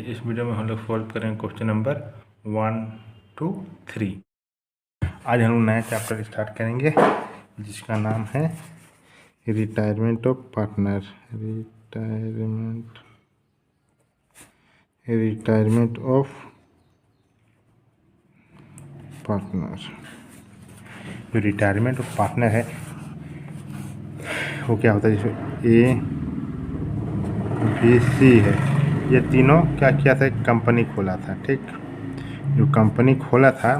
इस वीडियो में हम लोग सॉल्व करेंगे क्वेश्चन नंबर 1 to 3। आज हम लोग नया चैप्टर स्टार्ट करेंगे जिसका नाम है retirement of partner. Retirement of partner. जो रिटायरमेंट ऑफ पार्टनर है वो क्या होता है, जैसे ए बी सी है, ये तीनों क्या किया था, एक कंपनी खोला था। ठीक, जो कंपनी खोला था,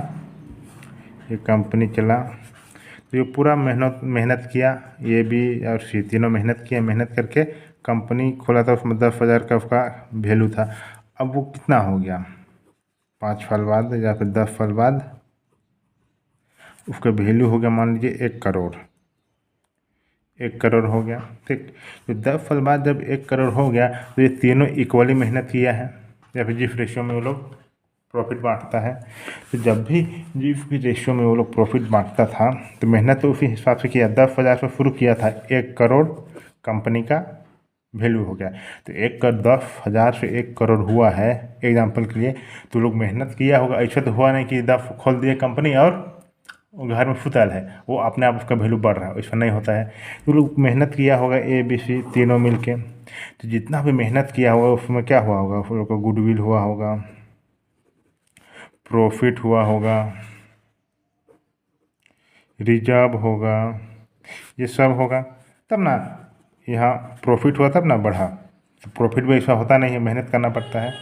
ये कंपनी चला तो ये पूरा मेहनत किया, ये भी और सी तीनों मेहनत किया। मेहनत करके कंपनी खोला था, उसमें 10,000 का उसका वैल्यू था। अब वो कितना हो गया, 5 साल बाद या फिर 10 साल बाद उसका वैल्यू हो गया, मान लीजिए 1 करोड़। 1 करोड़ हो गया। ठीक, तो 10 साल बाद जब 1 करोड़ हो गया तो ये तीनों इक्वली मेहनत किया है, या फिर जिस रेशियो में वो लोग प्रॉफिट बांटता है। तो जब भी जिस भी रेशियो में वो लोग प्रॉफिट बांटता था तो मेहनत तो उसी हिसाब से किया। 10,000 से शुरू किया था, 1 करोड़ कंपनी का वैल्यू हो गया। तो 10,000 से 1 करोड़ हुआ है एग्जाम्पल के लिए। तो लोग मेहनत किया होगा, ऐसा तो हुआ नहीं कि 10 खोल दिए कंपनी और घर में सुतल है, वो अपने आप उसका वैल्यू बढ़ रहा है, ऐसा नहीं होता है। तो लोग मेहनत किया होगा, ए बी सी तीनों मिल के। तो जितना भी मेहनत किया होगा उसमें क्या हुआ होगा, उन लोग का गुडविल हुआ होगा, प्रॉफिट हुआ होगा, रिजर्व होगा, ये सब होगा तब ना यहाँ प्रॉफिट हुआ, तब ना बढ़ा। तो प्रॉफिट भी ऐसा होता नहीं है, मेहनत करना पड़ता है।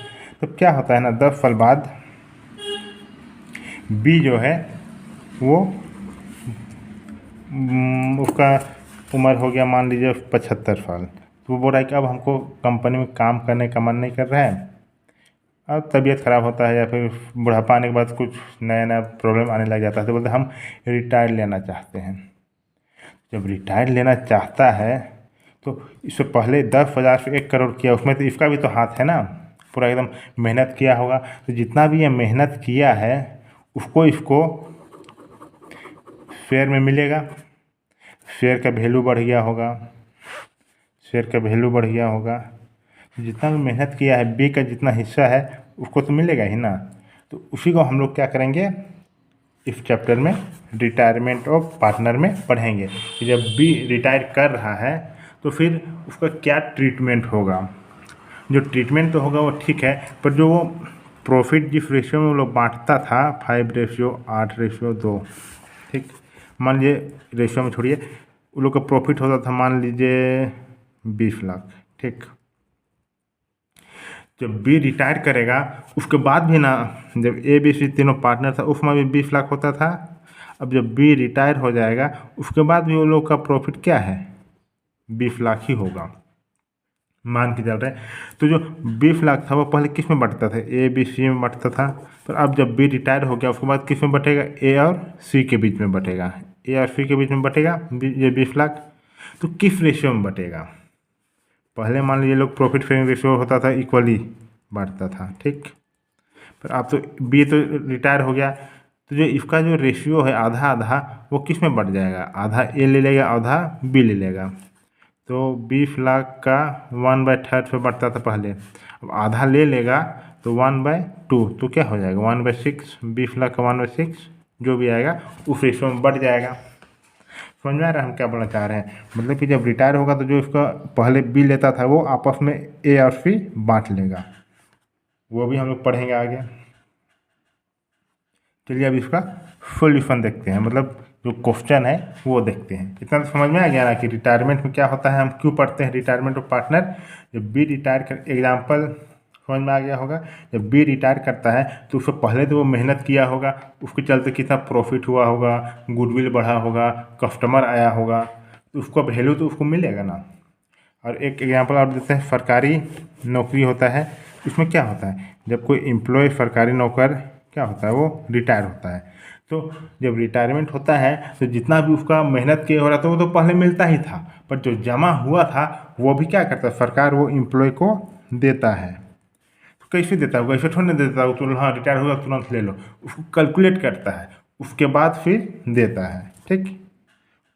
तो क्या होता है ना, 10 साल बाद बी जो है वो उसका उम्र हो गया मान लीजिए 75 साल। तो वो बोल रहा है कि अब हमको कंपनी में काम करने का मन नहीं कर रहा है, अब तबीयत ख़राब होता है या फिर बुढ़ापा आने के बाद कुछ नया नया प्रॉब्लम आने लग जाता है। तो बोलते हम रिटायर लेना चाहते हैं। जब रिटायर लेना चाहता है तो इससे पहले 10,000 से 1 करोड़ किया, उसमें तो इसका भी तो हाथ है ना, पूरा एकदम मेहनत किया होगा। तो जितना भी ये मेहनत किया है उसको इसको शेयर में मिलेगा, शेयर का वैल्यू बढ़ गया होगा, शेयर का वैल्यू बढ़ गया होगा। जितना भी मेहनत किया है बी का जितना हिस्सा है उसको तो मिलेगा ही ना। तो उसी को हम लोग क्या करेंगे, इस चैप्टर में रिटायरमेंट ऑफ पार्टनर में पढ़ेंगे कि जब बी रिटायर कर रहा है तो फिर उसका क्या ट्रीटमेंट होगा। जो ट्रीटमेंट तो होगा वो ठीक है, पर जो वो प्रॉफिट जिस रेशियो में वो लोग बांटता था 5:8:2, ठीक, मान लीजिए रेशियो में छोड़िए, वो लोग का प्रॉफिट होता था मान लीजिए 20 लाख। ठीक, जब बी रिटायर करेगा उसके बाद भी ना, जब ए बी सी तीनों पार्टनर था उसमें भी 20 लाख होता था। अब जब बी रिटायर हो जाएगा उसके बाद भी वो लोग का प्रॉफिट क्या है, 20 लाख ही होगा, मान के चल रहे हैं। तो जो 20 लाख था वो पहले किस में बंटता था, ए बी सी में बंटता था। पर अब जब बी रिटायर हो गया उसके बाद किस में बटेगा, ए और सी के बीच में बटेगा। ए और सी के बीच में बटेगा ये 20 लाख। तो किस रेशियो में बटेगा, पहले मान लीजिए लोग प्रॉफिट शेयरिंग रेशियो होता था, इक्वली बांटता था। ठीक, पर अब तो बी तो रिटायर हो गया, तो जो इसका जो रेशियो है आधा आधा वो किस में बढ़ जाएगा, आधा ए ले लेगा आधा बी ले लेगा। तो 20 लाख का 1/3 पे बढ़ता था पहले, अब आधा ले लेगा तो 1/2, तो क्या हो जाएगा 1/6। 20 लाख का 1/6 जो भी आएगा उस रेशियो में बढ़ जाएगा। समझ में आ रहा है हम क्या बोलना चाह रहे हैं, मतलब कि जब रिटायर होगा तो जो इसका पहले बी लेता था वो आपस में ए और सी बांट लेगा। वो भी हम लोग पढ़ेंगे आगे। चलिए अब इसका सॉल्यूशन देखते हैं, मतलब जो क्वेश्चन है वो देखते हैं। इतना तो समझ में आ गया ना कि रिटायरमेंट में क्या होता है, हम क्यों पढ़ते हैं रिटायरमेंट ऑफ पार्टनर। जब बी रिटायर कर, एग्जाम्पल समझ में आ गया होगा, जब बी रिटायर करता है तो उससे पहले तो वो मेहनत किया होगा, उसके चलते कितना प्रॉफिट हुआ होगा, गुडविल बढ़ा होगा, कस्टमर आया होगा, तो उसका वैल्यू तो उसको मिलेगा ना। और एक एग्जांपल आप देते हैं, सरकारी नौकरी होता है, उसमें क्या होता है, जब कोई एम्प्लॉय सरकारी नौकर क्या होता है वो रिटायर होता है। तो जब रिटायरमेंट होता है तो जितना भी उसका मेहनत किया हो रहा था वो तो पहले मिलता ही था, पर जो जमा हुआ था वो भी क्या करता है, सरकार वो एम्प्लॉय को देता है। तो कैसे देता है, वैसे थोड़ी ना देता है तो हाँ रिटायर हुआ तुरंत ले लो, उसको कैलकुलेट करता है उसके बाद फिर देता है। ठीक,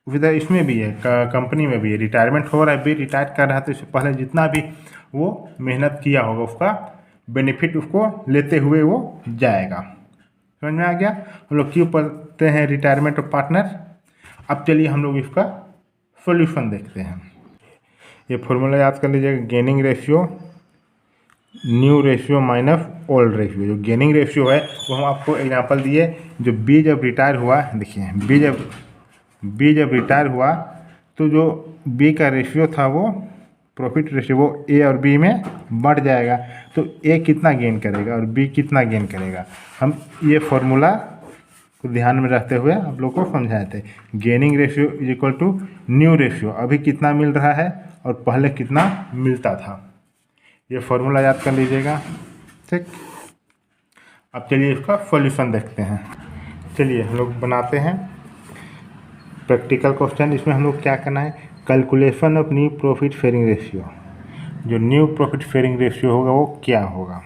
उधर इसमें भी है, कंपनी में भी है, रिटायरमेंट हो रहा है, भी रिटायर कर रहा है तो इससे पहले जितना भी वो मेहनत किया होगा उसका बेनिफिट उसको लेते हुए वो जाएगा। समझ में आ गया? हम लोग क्यों पढ़ते हैं रिटायरमेंट ऑफ पार्टनर। अब चलिए हम लोग इसका सॉल्यूशन देखते हैं। ये फॉर्मूला याद कर लीजिएगा, gaining ratio new ratio minus old ratio. जो गेनिंग रेशियो है वो हम आपको एग्जांपल दिए, जो बी जब रिटायर हुआ, देखिए बी जब रिटायर हुआ तो जो बी का रेशियो था वो प्रॉफिट रेशियो वो ए और बी में बढ़ जाएगा। तो ए कितना गेन करेगा और बी कितना गेन करेगा, हम ये फॉर्मूला को ध्यान में रखते हुए आप लोग को समझाए थे। Gaining ratio is equal to new ratio, अभी कितना मिल रहा है और पहले कितना मिलता था। ये फॉर्मूला याद कर लीजिएगा, ठीक। अब चलिए इसका सॉल्यूशन देखते हैं। चलिए हम लोग बनाते हैं प्रैक्टिकल क्वेश्चन। इसमें हम लोग क्या करना है, calculation of new profit sharing ratio. जो न्यू प्रॉफिट शेयरिंग रेशियो होगा वो क्या होगा,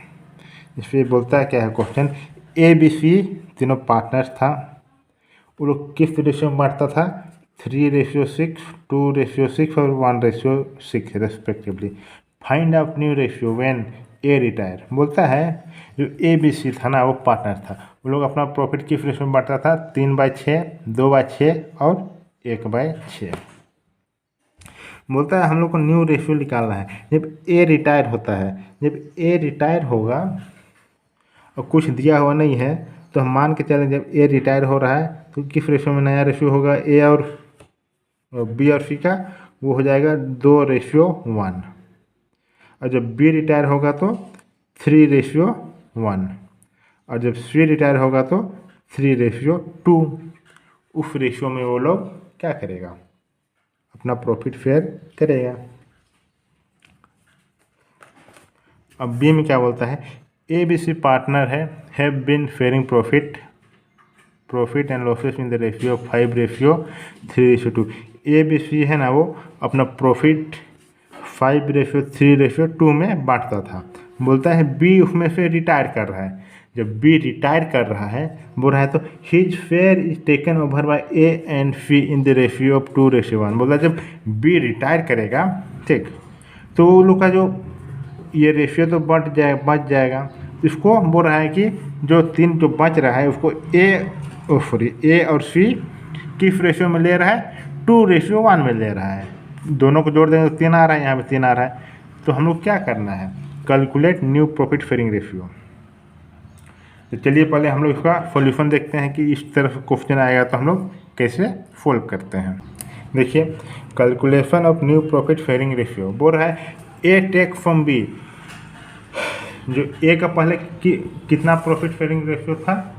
इसमें बोलता है क्या है क्वेश्चन, ए बी सी तीनों पार्टनर्स था, वो लोग किस रेशियो में बांटता था, 3:6, 2:6 और 1:6 respectively. Find out new ratio when A retire. बोलता है जो ए बी सी था ना वो पार्टनर था, वो लोग अपना प्रॉफिट किस रेशियो में बांटता था, 3/6, 2/6 और 1/6। बोलता है हम लोग को न्यू रेशियो निकालना है जब ए रिटायर होता है। जब ए रिटायर होगा और कुछ दिया हुआ नहीं है तो हम मान के चलें जब ए रिटायर हो रहा है तो किस रेशियो में नया रेशियो होगा, ए और बी और सी का, वो हो जाएगा 2:1। और जब बी रिटायर होगा तो 3:1। और जब सी रिटायर होगा तो 3:2। उस रेशियो में वो लोग क्या करेगा, अपना प्रॉफिट शेयर करेगा। अब बी में क्या बोलता है, A B C partner have been sharing profit and losses in the ratio 5:3:2। A B C है ना वो अपना प्रॉफिट 5:3:2 में बांटता था। बोलता है बी उसमें से रिटायर कर रहा है। जब बी रिटायर कर रहा है, बोल रहा है तो his share is taken over by A and C in the ratio of 2:1। बोला जब बी रिटायर करेगा, ठीक, तो वो लोग का जो ये रेशियो तो बच जाएगा। इसको बोल रहा है कि जो जो बच रहा है उसको ए और सी किस रेशियो में ले रहा है, 2:1 में ले रहा है। दोनों को जोड़ देंगे तो 3 आ रहा है, यहाँ पे 3 आ रहा है। तो हम लोग क्या करना है, calculate new profit sharing ratio. तो चलिए पहले हम लोग इसका सॉल्यूशन देखते हैं कि इस तरह से क्वेश्चन आएगा तो हम लोग कैसे सोल्व करते हैं। देखिए calculation of new profit sharing ratio बोल रहा है ए टेक फ्रॉम बी। जो ए का पहले कितना प्रॉफिट शेयरिंग रेशियो था,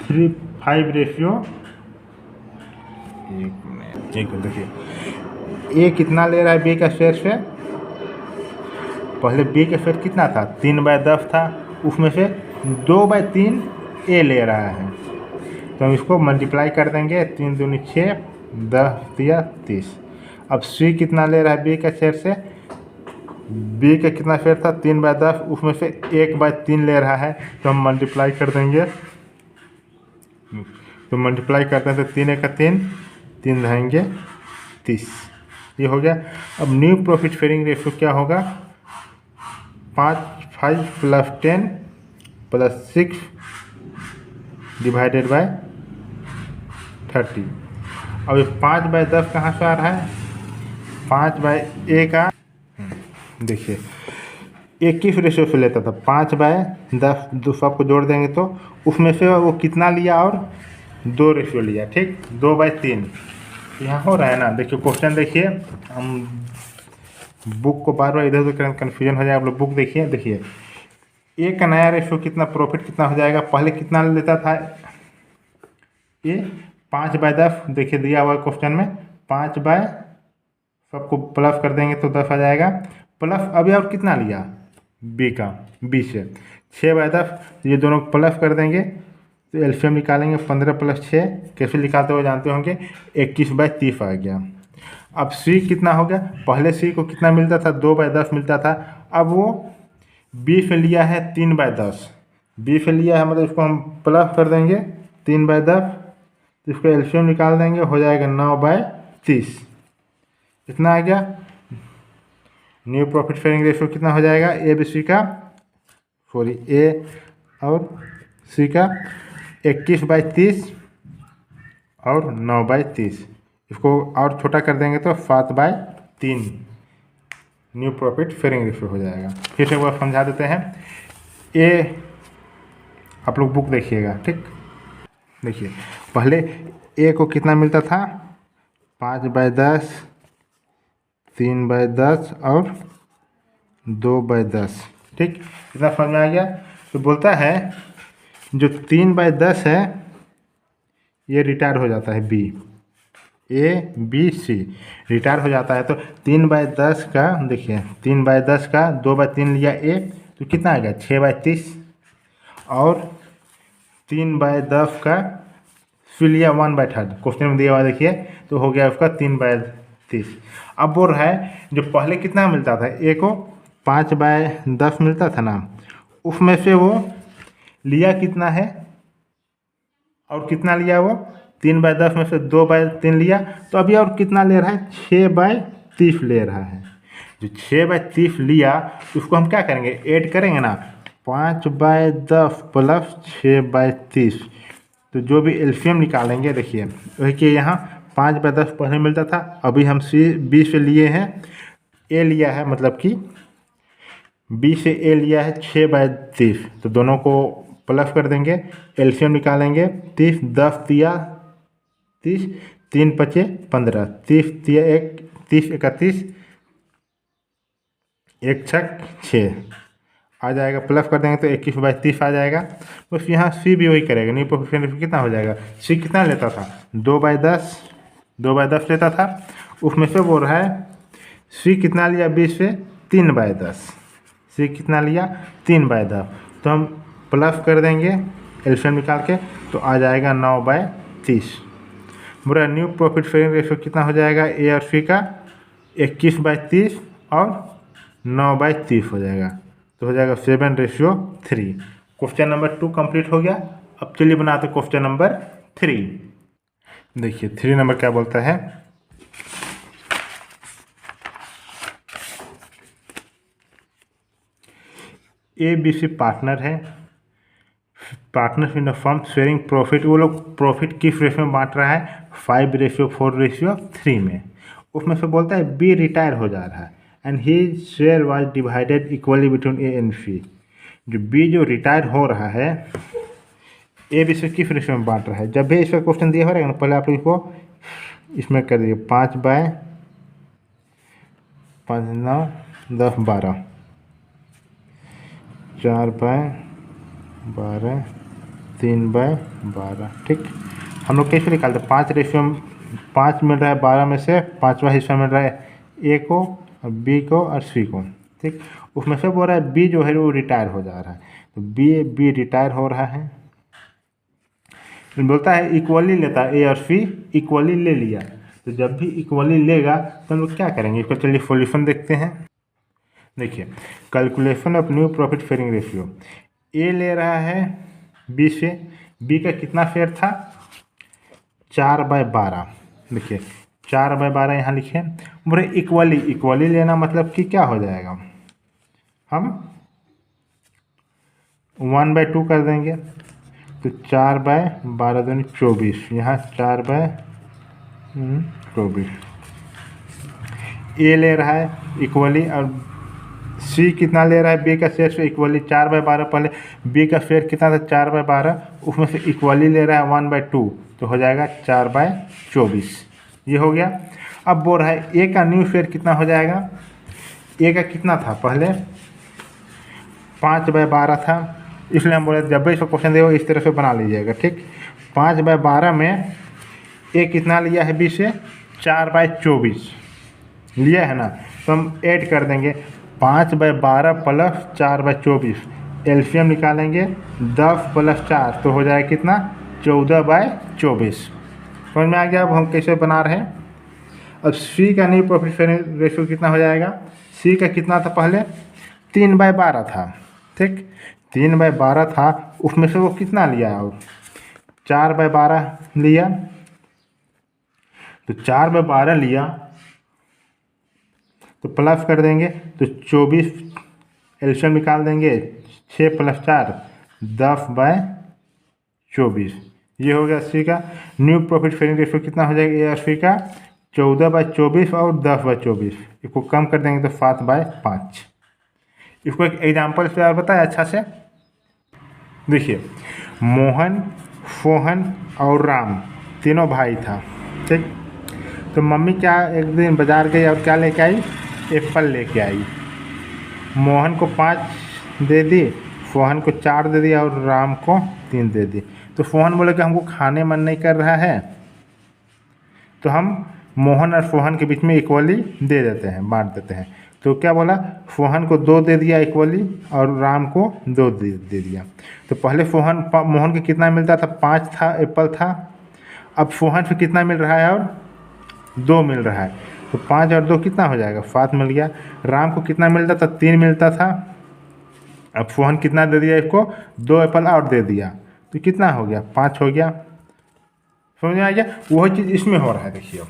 5:1। देखिए ए कितना ले रहा है बी का शेयर से, पहले बी का शेयर कितना था, 3/10 था, उसमें से 2/3 ए ले रहा है। तो हम इसको मल्टीप्लाई कर देंगे, 3 दूनी 6, 10 दिया 30। अब सी कितना ले रहा है बी का शेयर से, बी का कितना शेयर था 3/10, उसमें से 1/3 ले रहा है। तो हम मल्टीप्लाई कर देंगे, तो मल्टीप्लाई करते हैं तो 3 रहेंगे 30। ये हो गया। अब न्यू प्रॉफिट शेयरिंग रेशियो क्या होगा, 5 + 10 + 6 डिवाइडेड बाय 30। अब ये 5/10 कहाँ से आ रहा है, 5/a का, देखिए ए किस रेशियो से लेता था, 5/10, दो सबको जोड़ देंगे तो उसमें से वो कितना लिया और 2 रेशियो लिया, ठीक, 2/3 यहाँ हो रहा है ना। देखिए क्वेश्चन देखिए, हम बुक को बार बार इधर उधर कन्फ्यूजन हो जाए, आप लोग बुक देखिए। देखिए ए का नया रेशियो कितना, प्रॉफिट कितना हो जाएगा, पहले कितना लेता था ये 5/10, देखिए दिया हुआ क्वेश्चन में 5 सबको प्लस कर देंगे तो 10 आ जाएगा, प्लस अभी और कितना लिया बी से 6/10, ये दोनों प्लस कर देंगे तो एलसीएम निकालेंगे, 15 + 6 कैसे निकालते हुए जानते होंगे, 21/30 आ गया। अब सी कितना हो गया, पहले सी को कितना मिलता था, 2/10 मिलता था, अब वो बी से लिया है 3/10, बी से लिया है मतलब इसको हम प्लस कर देंगे 3/10, तो इसको एलसीएम निकाल देंगे, हो जाएगा 9/30। कितना आ गया, न्यू प्रॉफिट शेयरिंग रेशियो कितना हो जाएगा ए बी सी का सॉरी ए और सी का 21/30 और 9/30, इसको और छोटा कर देंगे तो 7/3 न्यू प्रॉफिट शेयरिंग रेशियो हो जाएगा। फिर से एक बार समझा देते हैं। ए आप लोग बुक देखिएगा, ठीक। देखिए पहले ए को कितना मिलता था, 5/10, 3/10 और 2/10, ठीक। इतना समझ में आ गया। तो बोलता है जो 3/10 है ये रिटायर हो जाता है, B A B C retire हो जाता है। तो 3/10 का देखिए 3/10 का 2/3 लिया ए तो कितना आ गया 6/30 और 3/10 का फिर लिया 1/3, क्वेश्चन में दिया हुआ देखिए तो हो गया उसका 3/30। अब बोल रहा है जो पहले कितना मिलता था, ए को 5/10 मिलता था ना, उसमें से वो लिया कितना है और कितना लिया, वो 3/10 में से 2/3 लिया, तो अभी और कितना ले रहा है 6/30 ले रहा है। जो 6/30 लिया उसको हम क्या करेंगे, ऐड करेंगे ना, 5/10 प्लस 6/30, तो जो भी एलसीएम निकालेंगे देखिए वही कि यहाँ 5/10 पहले मिलता था, अभी हम सी बी से लिए हैं, ए लिया है मतलब कि बी से ए लिया है 6/30, तो दोनों को प्लस कर देंगे, एलसीएम निकालेंगे, 30 10 दिया 30, 3 पचे 15, 30 दिया 1, 30 31, 1 छक 6 आ जाएगा, प्लस कर देंगे तो 21/30 आ जाएगा। बस यहाँ सी भी वही करेगा, न्यू प्रॉफिट कितना हो जाएगा, सी कितना लेता था 2/10 लेता था, उसमें से बोल रहा है सी कितना लिया 20 से 3/10, सी कितना लिया 3/10, तो हम प्लस कर देंगे एलसीएम निकाल के तो आ जाएगा 9/30। बुरा न्यू प्रॉफिट शेयरिंग रेशियो कितना हो जाएगा ए और सी का 21/30 और 9/30 हो जाएगा, तो हो जाएगा 7/3। क्वेश्चन नंबर 2 कंप्लीट हो गया। अब चलिए बनाते क्वेश्चन नंबर 3। देखिए 3 नंबर क्या बोलता है, ए बी सी पार्टनर है, partner in the firm sharing profit, वो लोग प्रॉफिट किस रेशियो में बांट रहा है 5:4:3 में, उसमें से बोलता है बी रिटायर हो जा रहा है and he share was divided equally between A and C. जो बी जो रिटायर हो रहा है ए बी से किस रेशियो में बांट रहा है, जब भी इसका क्वेश्चन दिया हो रहेगा ना पहले आप लोग इसको इसमें कर दीजिए 5/5 9 10 12 4/12 3/12, ठीक। हम लोग कैसे निकालते हैं 5 मिल रहा है 12 में से 5वां हिस्सा मिल रहा है ए को और बी को और सी को, ठीक। उसमें से बोल रहा है बी जो है वो रिटायर हो जा रहा है, तो बी रिटायर हो रहा है, बोलता है इक्वली लेता है ए और सी इक्वली ले लिया, तो जब भी इक्वली लेगा तो हम लोग क्या करेंगे, इसको चलिए सॉल्यूशन देखते हैं। देखिए calculation of new profit sharing ratio, A ले रहा है बी से, बी का कितना शेयर था 4/12, देखिए 4/12 यहाँ लिखे, बोले इक्वली लेना मतलब कि क्या हो जाएगा, हम 1/2 कर देंगे, तो 4/12 दूनी 24, यहाँ 4/24, ए ले रहा है इक्वली और सी कितना ले रहा है बी का शेयर से इक्वली 4/12, पहले बी का शेयर कितना था 4/12, उसमें से इक्वली ले रहा है 1/2, तो हो जाएगा 4/24, ये हो गया। अब बोल रहा है ए का न्यू शेयर कितना हो जाएगा, ए का कितना था पहले 5/12 था, इसलिए हम बोले जब भी इसको क्वेश्चन देगा इस तरह से बना लीजिएगा, ठीक। 5/12 में ए कितना लिया है बी से 4/24 लिया है ना, तो हम ऐड कर देंगे 5/12 प्लस 4/24, एलसीएम निकालेंगे 10 + 4 तो हो जाएगा कितना 14/24। समझ में आ गया। अब हम कैसे बना रहे हैं, अब सी का न्यू प्रॉफिट शेयरिंग रेशियो कितना हो जाएगा, सी का कितना था पहले 3/12 था, ठीक 3/12 था, उसमें से वो कितना लिया और 4/12 लिया, तो 4/12 लिया तो प्लस कर देंगे तो 24 एलसीएम निकाल देंगे 6 + 4 10/24। ये हो गया 80 का। न्यू प्रॉफिट शेयरिंग रेशियो कितना हो जाएगा ए 80 का 14/24 और 10/24। इसको कम कर देंगे तो 7/5। इसको एक एग्जाम्पल से और बताया अच्छा से। देखिए, मोहन, सोहन और राम तीनों भाई था, ठीक। तो मम्मी क्या एक दिन बाज़ार गई और क्या लेके आई, एप्पल लेके आई। मोहन को 5 दे दी, सोहन को 4 दे दिया और राम को 3 दे दी। तो सोहन बोले कि हमको खाने मन नहीं कर रहा है, तो हम मोहन और सोहन के बीच में इक्वली दे देते हैं, बांट देते हैं। तो क्या बोला, सोहन को 2 दे दिया इक्वली और राम को 2 दे दिया। तो पहले मोहन को कितना मिलता था, 5 था, एप्पल था। अब सोहन से कितना मिल रहा है, और 2 मिल रहा है। तो 5 और 2 कितना हो जाएगा, 7 मिल गया। राम को कितना मिलता था, 3 मिलता था। अब सोहन कितना दे दिया, इसको 2 एप्पल और दे दिया, तो कितना हो गया, 5 हो गया। समझ में आ गया। वही चीज़ इसमें हो रहा है। देखिए,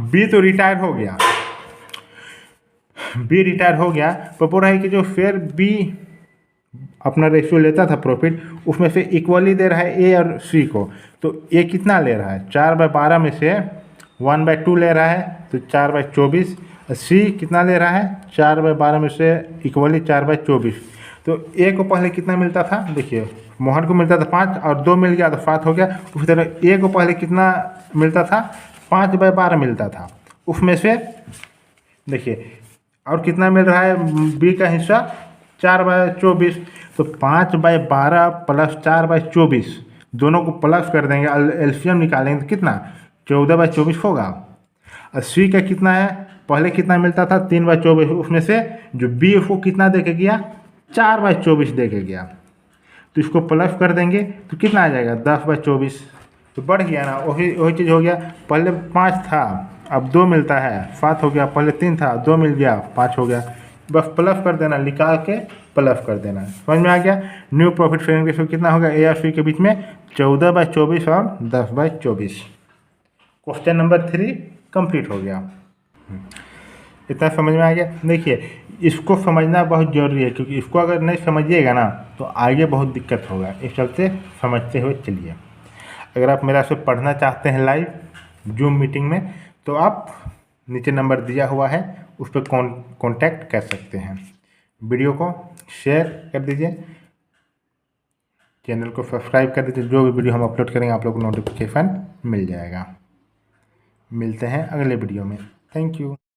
बी तो रिटायर हो गया, बी रिटायर हो गया, तो बोल रहा है कि जो फेयर बी अपना रेशियो लेता था प्रॉफिट, उसमें से इक्वली दे रहा है ए और सी को। तो ए कितना ले रहा है, 4/12 में से 1/2 ले रहा है, तो 4/24। सी कितना ले रहा है, 4/12 में से इक्वली 4/24। तो ए को पहले कितना मिलता था, देखिए मोहन को मिलता था 5 और 2 मिल गया तो 7 हो गया। उसी तरह ए को पहले कितना मिलता था, 5/12 मिलता था। उसमें से देखिए और कितना मिल रहा है बी का हिस्सा, 4/24। तो 5/12 प्लस 4/24 दोनों को प्लस कर देंगे, एलसीएम निकालेंगे तो कितना, 14/24 होगा। और सी का कितना है, पहले कितना मिलता था, 3/24। उसमें से जो बी उसको कितना दे के गया, 4/24 दे के गया। तो इसको प्लस कर देंगे तो कितना आ जाएगा, 10/24। तो बढ़ गया ना, वही चीज़ हो गया। पहले 5 था, अब 2 मिलता है, 7 हो गया। पहले 3 था, 2 मिल गया, 5 हो गया। बस प्लस कर देना, निकाल के प्लस कर देना। समझ में आ गया। न्यू प्रॉफिट शेयरिंग रेशियो कितना होगा ए और सी के बीच में, 14/24 और 10/24। क्वेश्चन नंबर 3 कंप्लीट हो गया। इतना समझ में आ गया। देखिए, इसको समझना बहुत ज़रूरी है, क्योंकि इसको अगर नहीं समझिएगा ना तो आगे बहुत दिक्कत होगा। इस चलते समझते हुए चलिए। अगर आप मेरा से पढ़ना चाहते हैं लाइव जूम मीटिंग में, तो आप नीचे नंबर दिया हुआ है, उस पर कॉन्टैक्ट कर सकते हैं। वीडियो को शेयर कर दीजिए, चैनल को सब्सक्राइब कर दीजिए। जो भी वीडियो हम अपलोड करेंगे आप लोग को नोटिफिकेशन मिल जाएगा। मिलते हैं अगले वीडियो में। Thank you.